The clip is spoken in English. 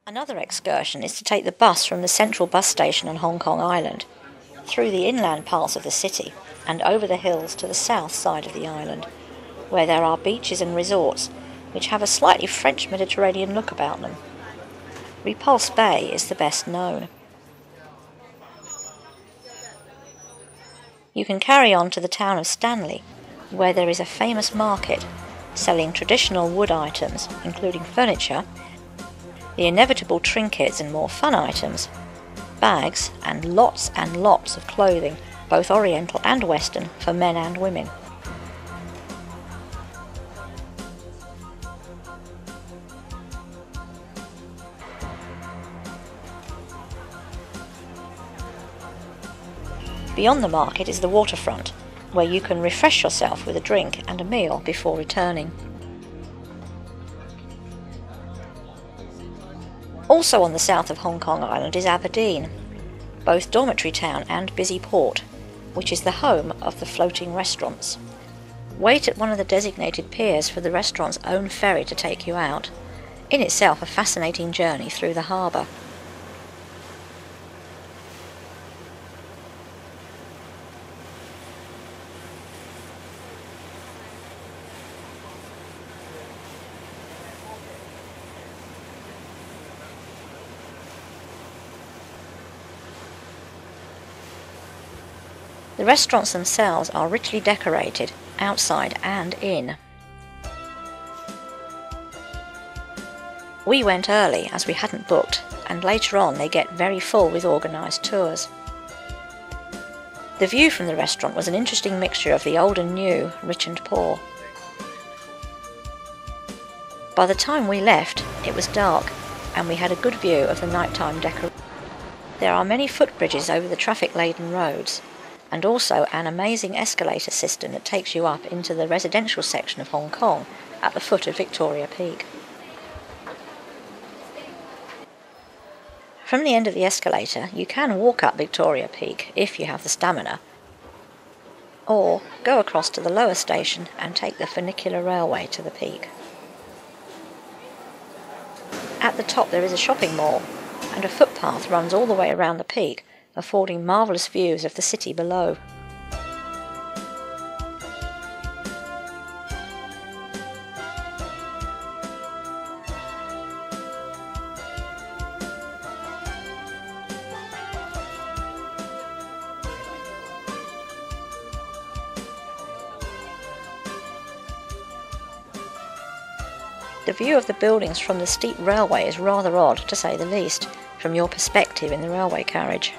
Another excursion is to take the bus from the central bus station on Hong Kong Island, through the inland parts of the city and over the hills to the south side of the island, where there are beaches and resorts which have a slightly French Mediterranean look about them. Repulse Bay is the best known. You can carry on to the town of Stanley, where there is a famous market selling traditional wood items, including furniture, the inevitable trinkets and more fun items, bags, and lots of clothing, both Oriental and Western, for men and women. Beyond the market is the waterfront, where you can refresh yourself with a drink and a meal before returning. Also on the south of Hong Kong Island is Aberdeen, both dormitory town and busy port, which is the home of the floating restaurants. Wait at one of the designated piers for the restaurant's own ferry to take you out, in itself a fascinating journey through the harbour. The restaurants themselves are richly decorated, outside and in. We went early as we hadn't booked, and later on they get very full with organised tours. The view from the restaurant was an interesting mixture of the old and new, rich and poor. By the time we left, it was dark, and we had a good view of the nighttime decoration. There are many footbridges over the traffic-laden roads, and also an amazing escalator system that takes you up into the residential section of Hong Kong at the foot of Victoria Peak. From the end of the escalator, you can walk up Victoria Peak if you have the stamina, or go across to the lower station and take the funicular railway to the peak. At the top there is a shopping mall, and a footpath runs all the way around the peak, affording marvellous views of the city below. The view of the buildings from the steep railway is rather odd, to say the least, from your perspective in the railway carriage.